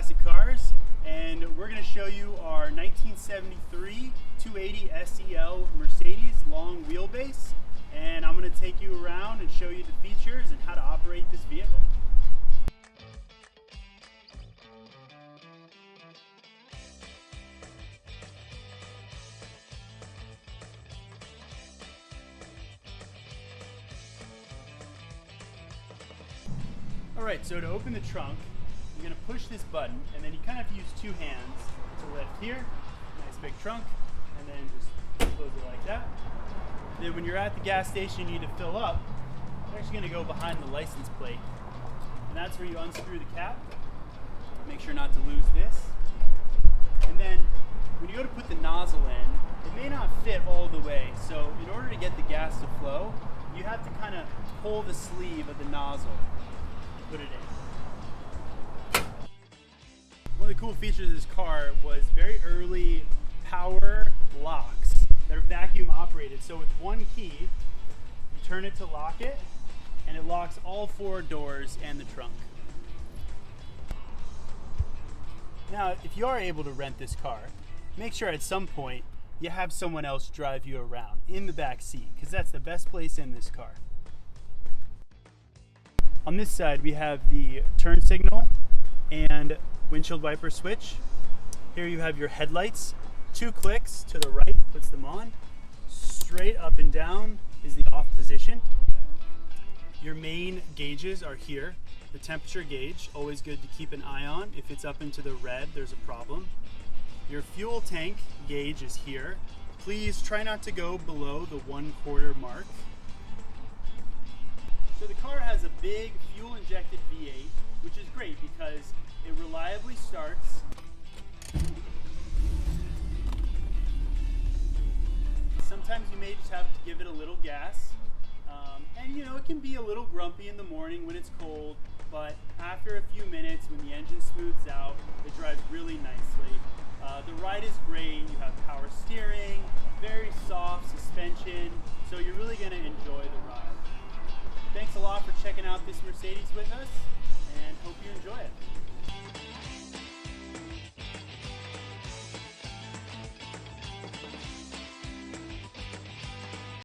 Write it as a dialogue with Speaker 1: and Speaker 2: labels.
Speaker 1: Classic Cars, and we're going to show you our 1973 280 SEL Mercedes long wheelbase, and I'm going to take you around and show you the features and how to operate this vehicle. Alright, so to open the trunk, you're going to push this button, and then you kind of have to use two hands to lift here. Nice big trunk, and then just close it like that. Then when you're at the gas station you need to fill up, you're actually going to go behind the license plate. And that's where you unscrew the cap. Make sure not to lose this. And then when you go to put the nozzle in, it may not fit all the way. So in order to get the gas to flow, you have to kind of pull the sleeve of the nozzle. Put it in. One of the cool features of this car was very early power locks that are vacuum operated. So with one key, you turn it to lock it, and it locks all four doors and the trunk. Now, if you are able to rent this car, make sure at some point you have someone else drive you around in the back seat, because that's the best place in this car. On this side we have the turn signal and windshield wiper switch. Here you have your headlights. 2 clicks to the right puts them on. Straight up and down is the off position. Your main gauges are here. The temperature gauge, always good to keep an eye on. If it's up into the red, there's a problem. Your fuel tank gauge is here. Please try not to go below the 1/4 mark. So the car has a big fuel-injected V8, which is great because it reliably starts. Sometimes you may just have to give it a little gas. And you know, it can be a little grumpy in the morning when it's cold, but after a few minutes, when the engine smooths out, it drives really nicely. The ride is great. You have power steering, very soft suspension, so you're really going to enjoy the ride. Thanks a lot for checking out this Mercedes with us, and hope you enjoy it.